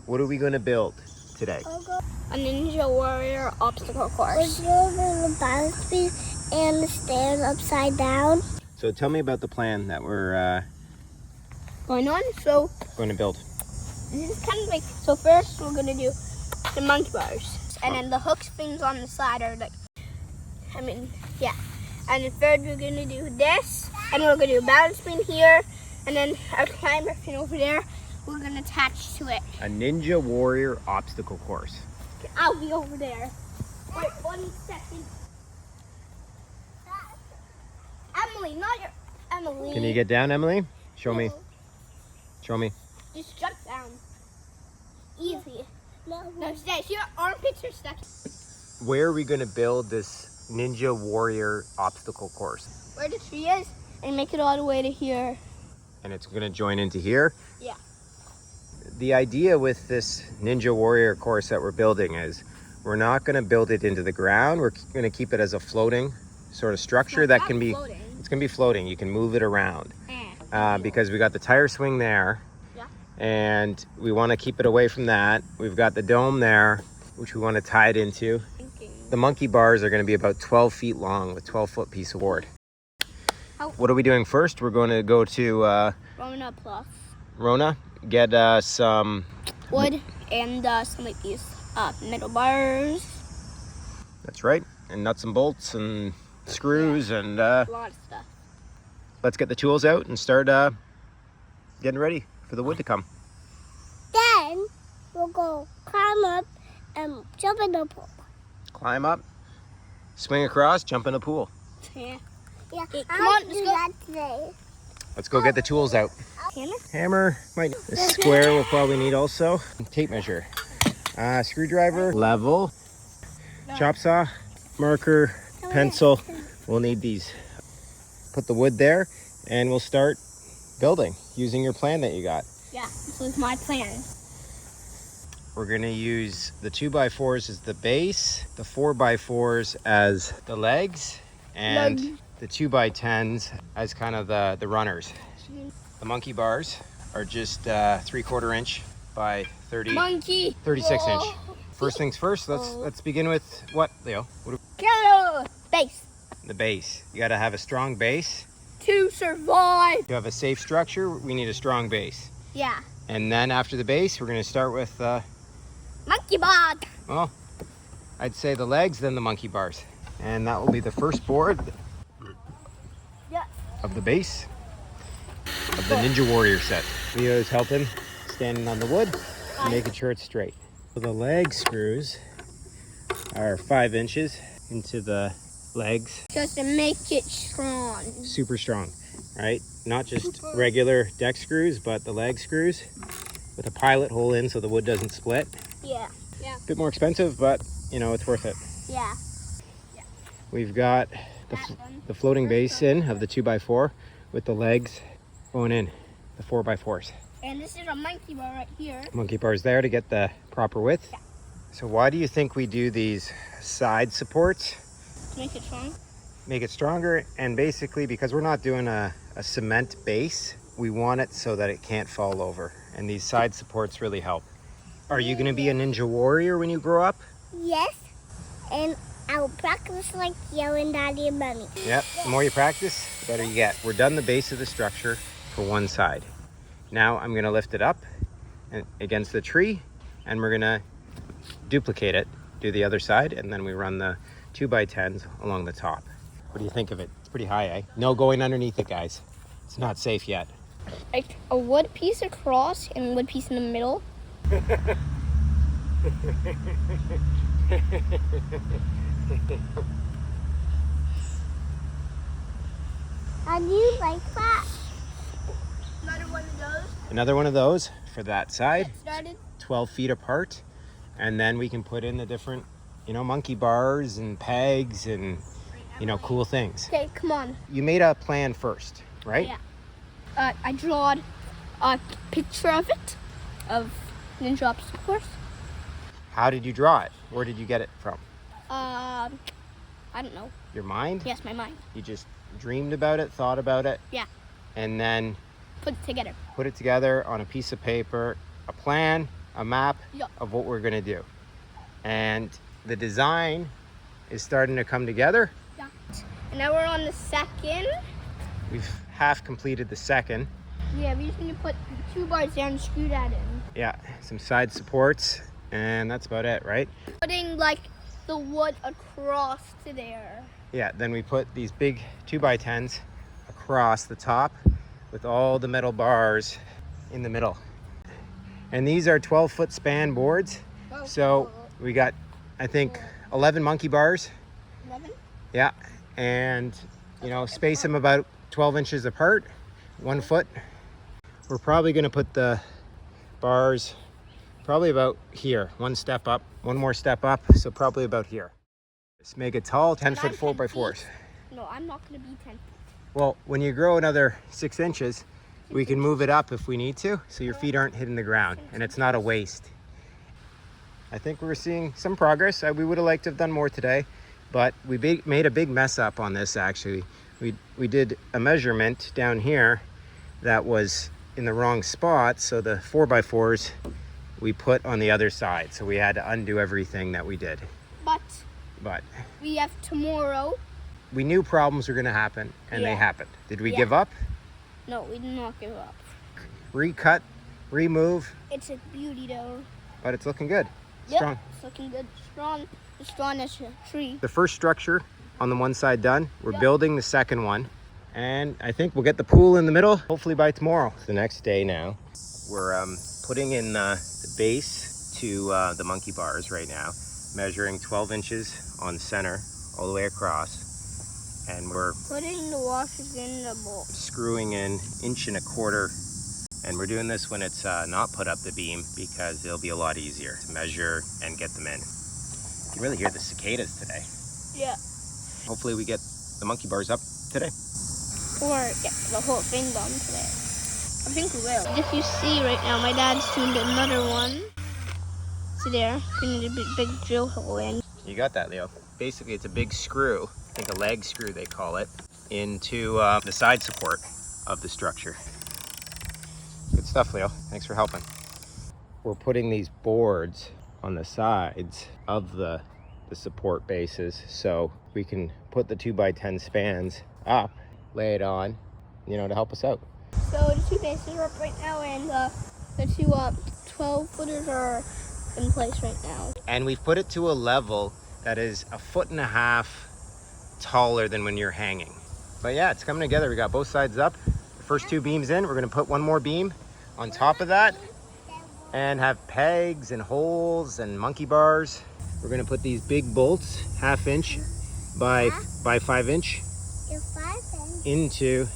What are we going to build today? A Ninja Warrior obstacle course. We're building the balance beam and the stairs upside down. So tell me about the plan that we're Going on. So going to build. this is kind of like, so first we're going to do the monkey bars. And then the hook springs on the side are like, yeah. And then third we're going to do this. And we're going to do a balance beam here. And then our climber pin over there, we're going to attach to it. A Ninja Warrior obstacle course. I'll be over there. Wait 1 second. Emily, not your Emily. Can you get down, Emily? Show me. Show me. Just jump down. Easy. No, Stay. Your armpits are stuck. Where are we going to build this Ninja Warrior obstacle course? Where the tree is, and make it all the way to here. And it's going to join into here? Yeah. The idea with this Ninja Warrior course that we're building is we're not going to build it into the ground. We're going to keep it as a floating sort of structure that can be floating. It's going to be floating. You can move it around because we got the tire swing there. Yeah. And we want to keep it away from that. We've got the dome there, which we want to tie it into. The monkey bars are going to be about 12 feet long with 12-foot piece of board. What are we doing first? We're going to go to Rona Plus. Rona, get some Wood and some like these metal bars. That's right. And nuts and bolts and screws and A lot of stuff. let's get the tools out and start getting ready for the wood to come. Then we'll go climb up and jump in the pool. Climb up, swing across, jump in a pool. Yeah. Yeah, Okay, I come want on, to let's do go. that today. Let's go get the tools out. Hammer? Hammer, a square we'll probably need also. Tape measure, screwdriver, level, chop saw, marker, pencil. We'll need these. Put the wood there and we'll start building using your plan that you got. Yeah, this was my plan. We're gonna use the 2x4s as the base, the 4x4s as the legs, and the 2x10s as kind of the runners. The monkey bars are just 3/4 inch by 36 inch. First things first, let's begin with what, Leo? Base. The base. You gotta have a strong base. To survive. To have a safe structure, we need a strong base. Yeah. And then after the base, we're gonna start with, Monkey bar. well, I'd say the legs, then the monkey bars. And that will be the first board of the base of the Ninja Warrior set. Leo's helping, standing on the wood, and making sure it's straight. So the leg screws are 5 inches into the legs. Just to make it strong. Super strong, right? Not just regular deck screws, but the leg screws with a pilot hole in so the wood doesn't split. Yeah. Yeah. A bit more expensive, but you know, it's worth it. Yeah. We've got the floating base in of the 2x4 with the legs going in, the 4x4s. And this is a monkey bar right here. Monkey bars there to get the proper width. Yeah. So why do you think we do these side supports? To make it strong. Make it stronger, and basically because we're not doing a cement base, we want it so that it can't fall over. And these side supports really help. Are you going to be a Ninja Warrior when you grow up? Yes, and I'll practice like you and Daddy and Mommy. Yep, the more you practice, the better you get. We're done the base of the structure for one side. Now I'm gonna lift it up against the tree and we're gonna duplicate it, do the other side, and then we run the 2x10s along the top. What do you think of it? It's pretty high, eh? No going underneath it, guys. It's not safe yet. Like a wood piece across and a wood piece in the middle. How do you like that? Another one of those. Another one of those for that side. Get started. 12 feet apart. And then we can put in the different, monkey bars and pegs and, cool things. Okay, come on. You made a plan first, right? Yeah. I drawed a picture of it, of Ninja Obstacle Course. How did you draw it? Where did you get it from? I don't know. Your mind? Yes, my mind. You just dreamed about it, thought about it? Yeah. And then Put it together. put it together on a piece of paper, a plan, a map Yeah. of what we're gonna do. And the design is starting to come together. Yeah. And now we're on the second. We've half completed the second. Yeah, we just need to put 2 bars there and screw that in. Yeah, some side supports, and that's about it, right? Putting like the wood across to there. Yeah, then we put these big 2x10s across the top with all the metal bars in the middle. And these are 12-foot span boards. Oh, So we got, I think, 11 monkey bars. 11? Yeah, and you know, space them about 12 inches apart, 1 foot. We're probably gonna put the bars probably about here, one step up, one more step up, so probably about here. Let's make it tall, 10-foot 4x4s. No, I'm not gonna be 10 feet. Well, when you grow another 6 inches, we can move it up if we need to, so your feet aren't hitting the ground and it's not a waste. I think we're seeing some progress. We would have liked to have done more today, but we made a big mess up on this actually. We did a measurement down here that was in the wrong spot, so the 4x4s we put on the other side, so we had to undo everything that we did. But we have tomorrow. We knew problems were going to happen, and they happened. Did we give up? No, we did not give up. Recut, remove, It's a beauty though. but it's looking good. Yep, Strong. it's looking good. Strong. As strong as a tree. The first structure on the one side done. We're building the second one, and I think we'll get the pool in the middle hopefully by tomorrow. It's the next day now. We're putting in the base to the monkey bars right now, measuring 12 inches on center all the way across, and we're Putting the washers in the bowl. screwing in 1.25 inches, and we're doing this when it's not put up the beam because it'll be a lot easier to measure and get them in. You can really hear the cicadas today. Yeah. Hopefully we get the monkey bars up today. Or get the whole thing done today. I think we will. If you see right now, my dad's doing another one. See there? Putting a big drill hole in. You got that, Leo. Basically, it's a big screw, I think a leg screw they call it, into the side support of the structure. Good stuff, Leo. Thanks for helping. We're putting these boards on the sides of the support bases so we can put the 2x10 spans up, lay it on, you know, to help us out. So the 2 bases are up right now, and the 2 12-footers are in place right now. And we've put it to a level that is 1.5 feet taller than when you're hanging. But yeah, it's coming together. We got both sides up. The first 2 beams in. We're gonna put one more beam on top of that and have pegs and holes and monkey bars. We're gonna put these big bolts, 1/2 inch by 5 inch, into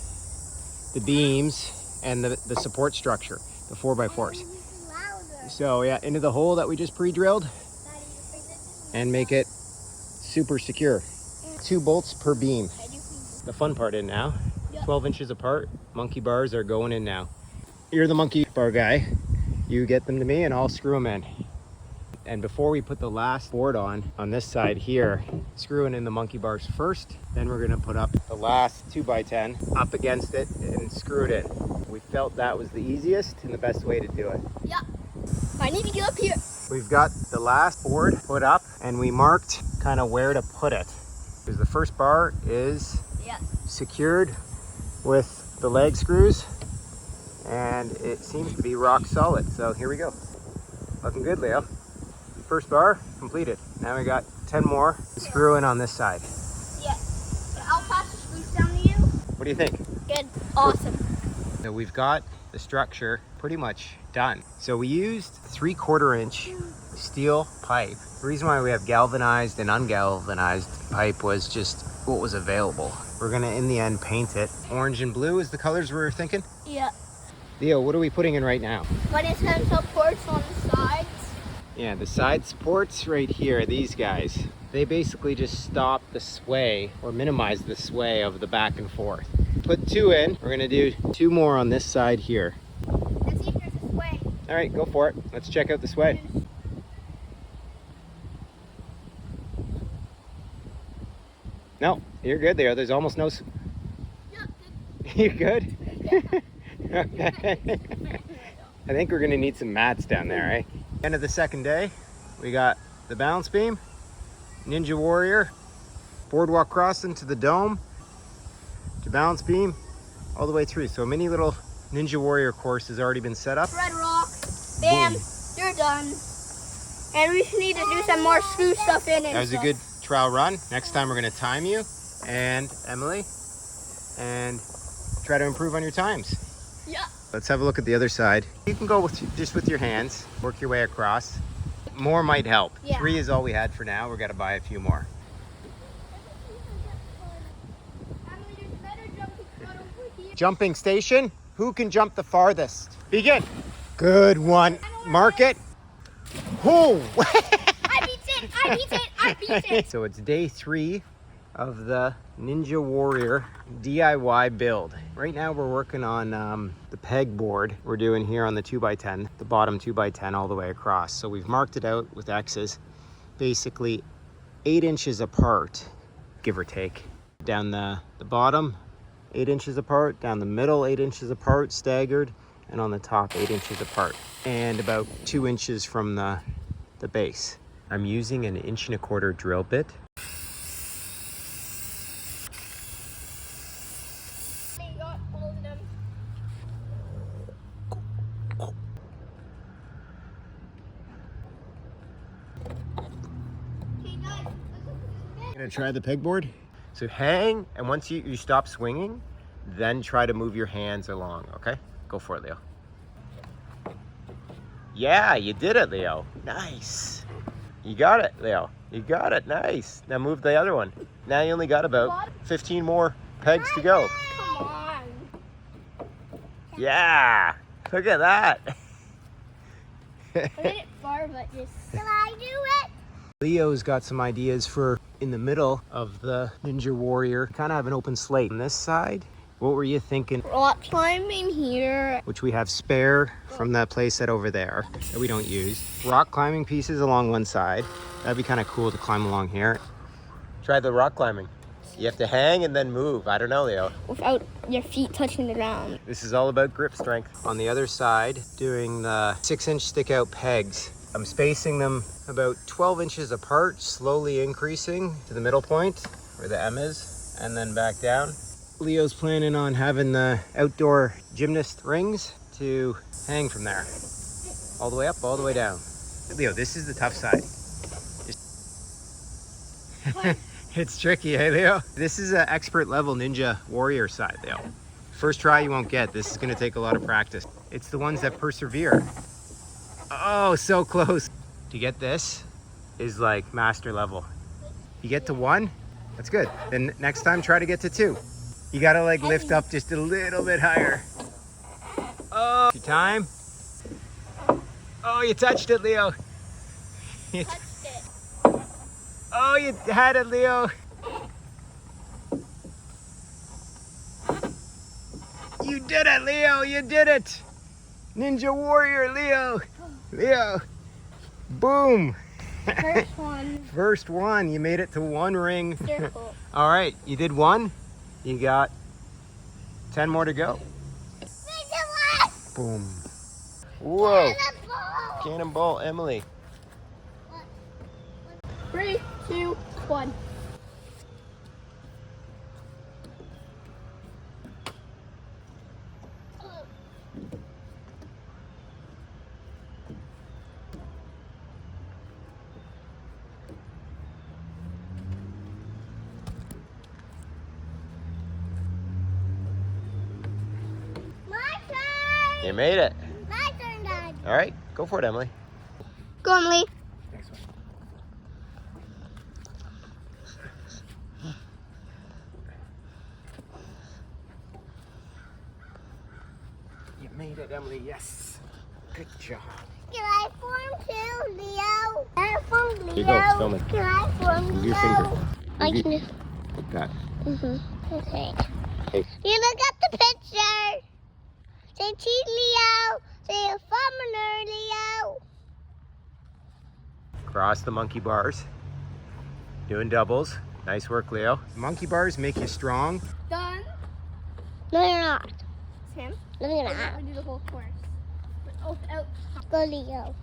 the beams and the support structure, the 4x4s. So yeah, into the hole that we just pre-drilled and make it super secure. 2 bolts per beam. The fun part in now, 12 inches apart, monkey bars are going in now. You're the monkey bar guy. You get them to me and I'll screw them in. And before we put the last board on this side here, screwing in the monkey bars first, then we're gonna put up the last 2x10 up against it and screw it in. We felt that was the easiest and the best way to do it. Yeah. I need to get up here. We've got the last board put up and we marked kind of where to put it. Because the first bar is secured with the leg screws and it seems to be rock solid. So here we go. Looking good, Leo. First bar completed. Now we got 10 more to screw in on this side. Yeah. I'll pass the screws down to you. What do you think? Good. Awesome. So we've got the structure pretty much done. So we used 3/4 inch steel pipe. The reason why we have galvanized and ungalvanized pipe was just what was available. We're gonna, in the end, paint it. Orange and blue is the colors we were thinking. Yeah. Leo, what are we putting in right now? Putting some supports on the sides. Yeah, the side supports right here, these guys, they basically just stop the sway or minimize the sway of the back and forth. Put 2 in. We're gonna do 2 more on this side here. Let's see if there's a sway. All right, go for it. Let's check out the sway. No, you're good there. There's almost no... You're good? Okay. I think we're gonna need some mats down there, right? End of the second day, we got the balance beam, Ninja Warrior, boardwalk crossing to the dome, to balance beam, all the way through. So a mini little Ninja Warrior course has already been set up. Red rock, bam, Boom. you're done. And we just need to do some more screw stuff in. That was a good trial run. Next time we're gonna time you and Emily and try to improve on your times. Yeah. Let's have a look at the other side. You can go just with your hands, work your way across. More might help. Yeah. 3 is all we had for now. We're gonna buy a few more. Jumping station. Who can jump the farthest? Begin. Good one. Mark it. Oh! I beat it. So it's day 3 of the Ninja Warrior DIY build. Right now we're working on the peg board we're doing here on the 2x10, the bottom 2x10 all the way across. So we've marked it out with X's, basically 8 inches apart, give or take. Down the bottom, 8 inches apart, down the middle, 8 inches apart, staggered, and on the top, 8 inches apart, and about 2 inches from the base. I'm using an 1.25" drill bit. Gonna try the pegboard. So hang, and once you stop swinging, then try to move your hands along, okay? Go for it, Leo. Yeah, you did it, Leo. Nice. You got it, Leo. You got it, nice. Now move the other one. Now you only got about 15 more pegs to go. Come on. Yeah, look at that. I hit it far, but just... Can I do it? Leo's got some ideas for in the middle of the Ninja Warrior. Kind of have an open slate on this side. What were you thinking? Rock climbing here. Which we have spare from that place set over there that we don't use. Rock climbing pieces along one side. That'd be kind of cool to climb along here. Try the rock climbing. You have to hang and then move. I don't know, Leo. Without your feet touching the ground. This is all about grip strength. On the other side, doing the 6-inch stick out pegs. I'm spacing them about 12 inches apart, slowly increasing to the middle point where the M is, and then back down. Leo's planning on having the outdoor gymnast rings to hang from there. All the way up, all the way down. Leo, this is the tough side. It's tricky, hey Leo? This is an expert level Ninja Warrior side, Leo. First try you won't get. This is gonna take a lot of practice. It's the ones that persevere. Oh, so close. To get this is like master level. You get to 1, that's good. Then next time try to get to 2. You gotta like lift up just a little bit higher. Oh, your time. Oh, you touched it, Leo. Touched it. Oh, you had it, Leo. You did it, Leo. You did it. Ninja Warrior, Leo. Leo. Boom. First one. First one. You made it to 1 ring. Circle. All right. You did 1. You got 10 more to go. Boom. Whoa. Cannonball, Emily. 3, 2, 1. My turn. You made it. My turn, Dad. All right. Go for it, Emily. Go, Emily. Next one. You made it, Emily. Yes. Good job. Can I form too, Leo? Can I form Leo? Here you go. It's filming. Can I form Move Leo? your finger. I Move can your- just... Like that. Okay. Hey. You look at the picture. Say cheese, Leo. Say a farmer, Leo. Cross the monkey bars. Doing doubles. Nice work, Leo. Monkey bars make you strong. Done. No, you're not. Sam. No, you're We're not. gonna do the whole course. Oh, out. Go, Leo.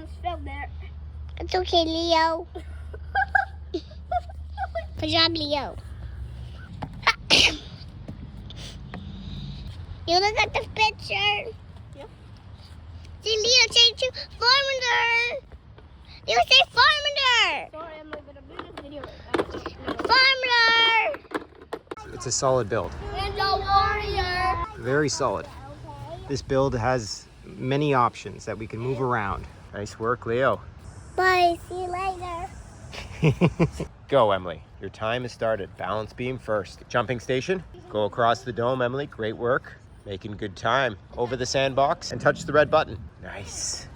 almost fell there. It's okay, Leo. Good job, Leo. You look at the picture. Yep. See, Leo, say to farmer. Leo, say farmer. Sorry, I'm not gonna do this video right now. Farmer. It's a solid build. Ninja warrior. Very solid. This build has many options that we can move around. Nice work, Leo. Bye. See you later. Go, Emily. Your time has started. Balance beam first. Jumping station. Go across the dome, Emily. Great work. Making good time. Over the sandbox and touch the red button. Nice.